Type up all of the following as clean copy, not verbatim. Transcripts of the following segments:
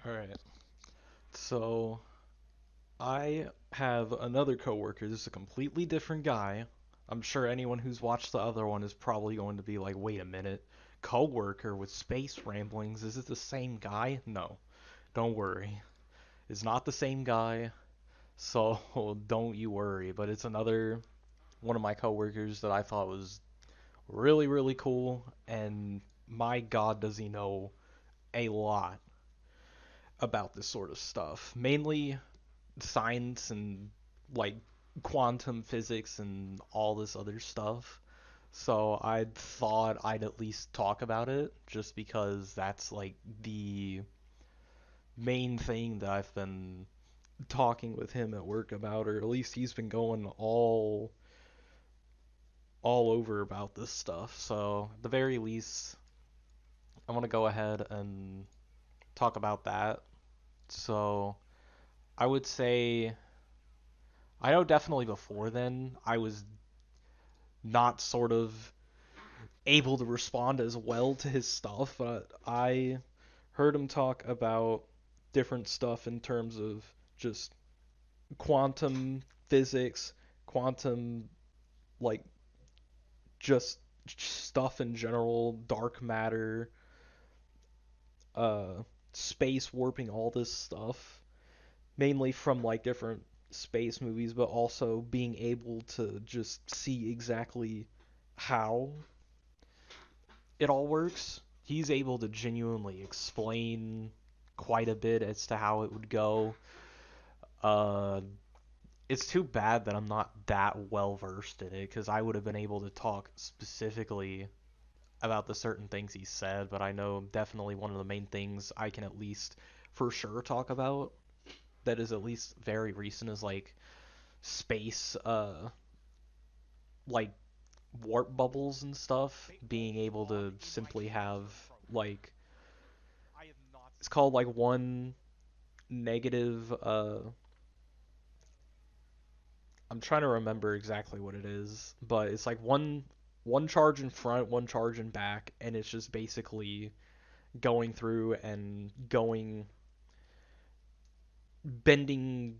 Alright, so I have another coworker. This is a completely different guy. I'm sure anyone who's watched the other one is probably going to be like, wait a minute. Coworker with space ramblings, is it the same guy? No, don't worry. It's not the same guy, so don't you worry. But it's another one of my coworkers that I thought was really, really cool, and my god, does he know a lot about this sort of stuff. Mainly science and like quantum physics and all this other stuff. So I thought I'd at least talk about it just because that's like the main thing that I've been talking with him at work about, or at least he's been going all over about this stuff. So at the very least, I want to go ahead and talk about that. So I would say I know definitely before then I was not sort of able to respond as well to his stuff, but I heard him talk about different stuff in terms of just quantum physics, quantum, like, just stuff in general, dark matter, uh, space warping, all this stuff, mainly from like different space movies, but also being able to just see exactly how it all works. He's able to genuinely explain quite a bit as to how it would go. Uh, it's too bad that I'm not that well versed in it because I would have been able to talk specifically about the certain things he said, but I know definitely one of the main things I can at least for sure talk about that is at least very recent is like space, like warp bubbles and stuff, being able to simply have like it's called like one negative I'm trying to remember exactly what it is, but it's like one charge in front, one charge in back, and it's just basically going through and going bending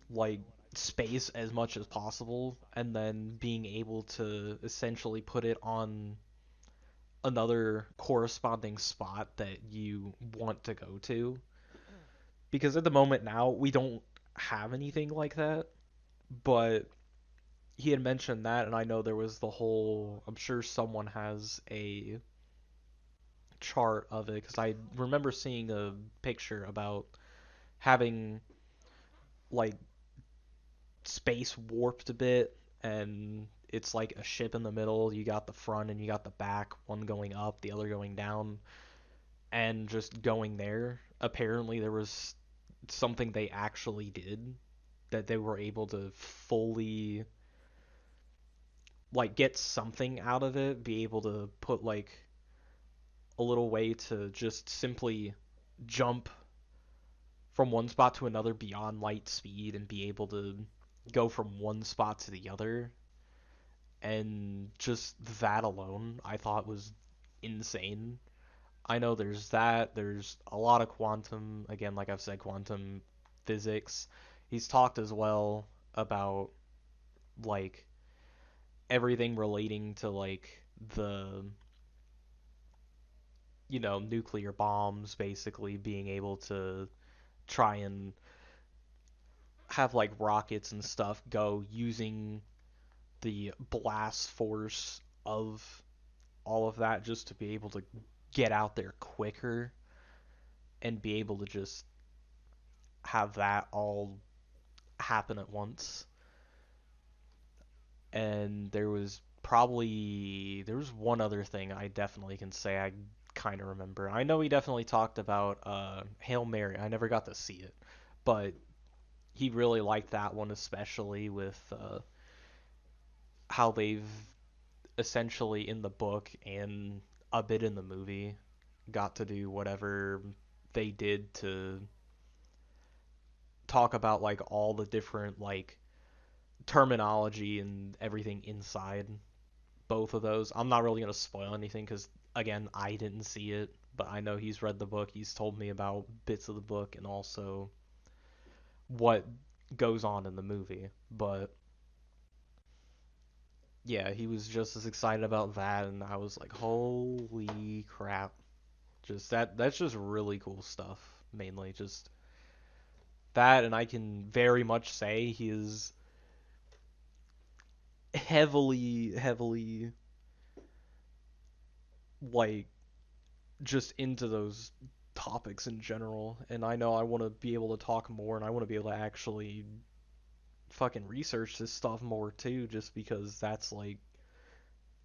like space as much as possible and then being able to essentially put it on another corresponding spot that you want to go to. Because at the moment now we don't have anything like that, but he had mentioned that, and I know there was the whole. I'm sure someone has a chart of it because I remember seeing a picture about having like space warped a bit, and it's like a ship in the middle. You got the front and you got the back, one going up, the other going down, and just going there. Apparently, there was something they actually did that they were able to fully like get something out of it, be able to put like a little way to just simply jump from one spot to another beyond light speed and be able to go from one spot to the other. And just that alone, I thought was insane. I know there's that, there's a lot of quantum, again, like I've said, quantum physics. He's talked as well about like everything relating to like the nuclear bombs, basically being able to try and have like rockets and stuff go using the blast force of all of that just to be able to get out there quicker and be able to just have that all happen at once. And there was one other thing I definitely can say I kind of remember. I know he definitely talked about Hail Mary. I never got to see it, but he really liked that one, especially with how they've essentially in the book and a bit in the movie got to do whatever they did to talk about like all the different like terminology and everything inside both of those. I'm not really going to spoil anything because again, I didn't see it, but I know he's read the book. He's told me about bits of the book and also what goes on in the movie. But yeah, he was just as excited about that, and I was like, holy crap. Just that's just really cool stuff. Mainly just that, and I can very much say he is heavily like just into those topics in general. And I know I want to be able to talk more, and I want to be able to actually fucking research this stuff more too, just because that's like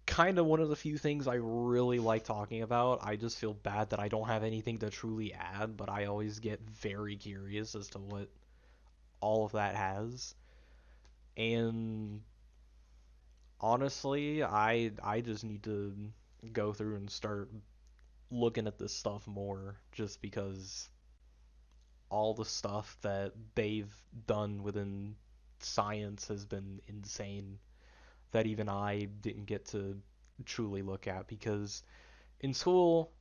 kind of one of the few things I really like talking about. I just feel bad that I don't have anything to truly add, but I always get very curious as to what all of that has. And honestly, I just need to go through and start looking at this stuff more just because all the stuff that they've done within science has been insane that even I didn't get to truly look at because in school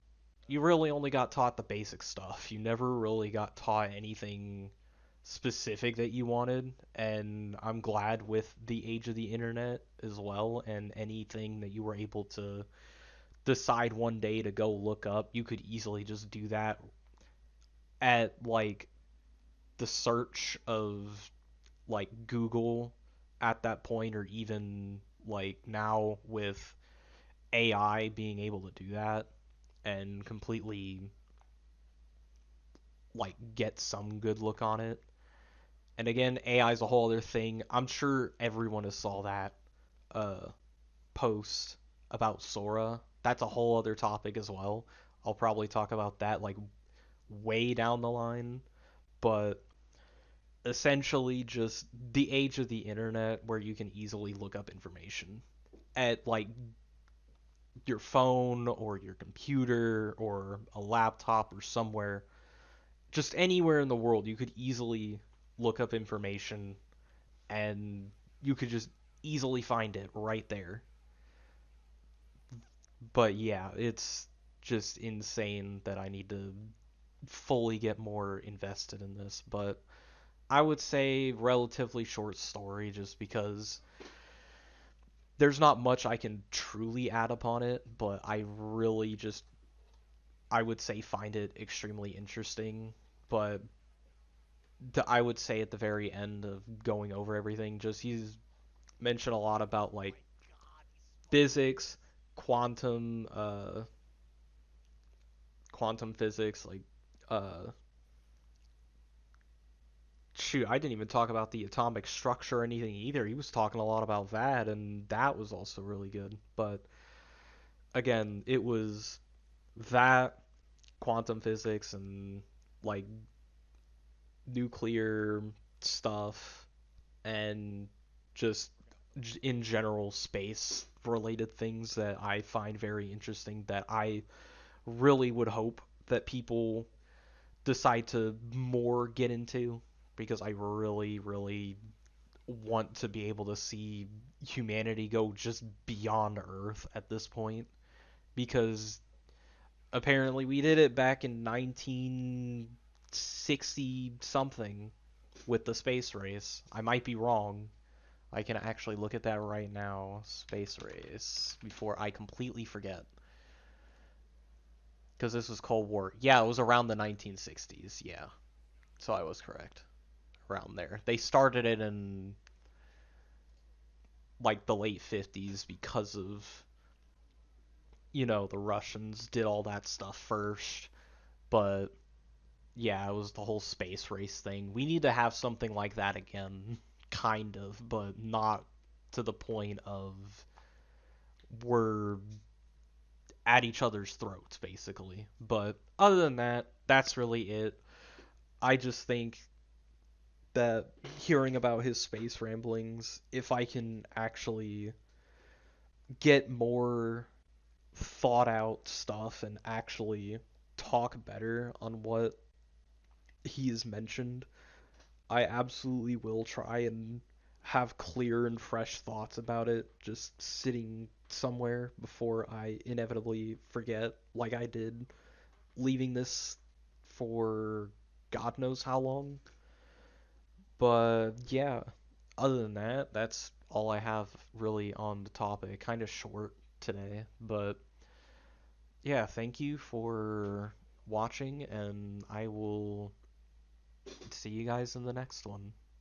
you really only got taught the basic stuff. You never really got taught anything specific that you wanted, and I'm glad with the age of the internet as well and anything that you were able to decide one day to go look up, you could easily just do that at like the search of like Google at that point, or even like now with AI being able to do that and completely like get some good look on it. And again, AI is a whole other thing. I'm sure everyone has saw that uh, post about Sora. That's a whole other topic as well. I'll probably talk about that like way down the line, but essentially just the age of the internet where you can easily look up information at like your phone or your computer or a laptop or somewhere, just anywhere in the world, you could easily look up information and you could just easily find it right there. But yeah, it's just insane that I need to fully get more invested in this. But I would say relatively short story just because there's not much I can truly add upon it, but I really just I would say find it extremely interesting. But I would say at the very end of going over everything, just he's mentioned a lot about like physics, quantum, quantum physics, like uh, shoot, I didn't even talk about the atomic structure or anything either. He was talking a lot about that, and that was also really good. But again, it was that quantum physics and like nuclear stuff and just in general space related things that I find very interesting that I really would hope that people decide to more get into because I really want to be able to see humanity go just beyond Earth at this point because apparently we did it back in 1960 something with the space race. I might be wrong. I can actually look at that right now. Space race before I completely forget. Because this was Cold War. Yeah, it was around the 1960s. Yeah. So I was correct. Around there. They started it in like the late 50s because of, the Russians did all that stuff first. But yeah, it was the whole space race thing. We need to have something like that again, kind of, but not to the point of we're at each other's throats, basically. But other than that, that's really it. I just think that hearing about his space ramblings, if I can actually get more thought out stuff and actually talk better on what he has mentioned, I absolutely will try and have clear and fresh thoughts about it just sitting somewhere before I inevitably forget like I did leaving this for God knows how long. But yeah, other than that, that's all I have really on the topic. Kind of short today, but yeah, thank you for watching, and I will see you guys in the next one.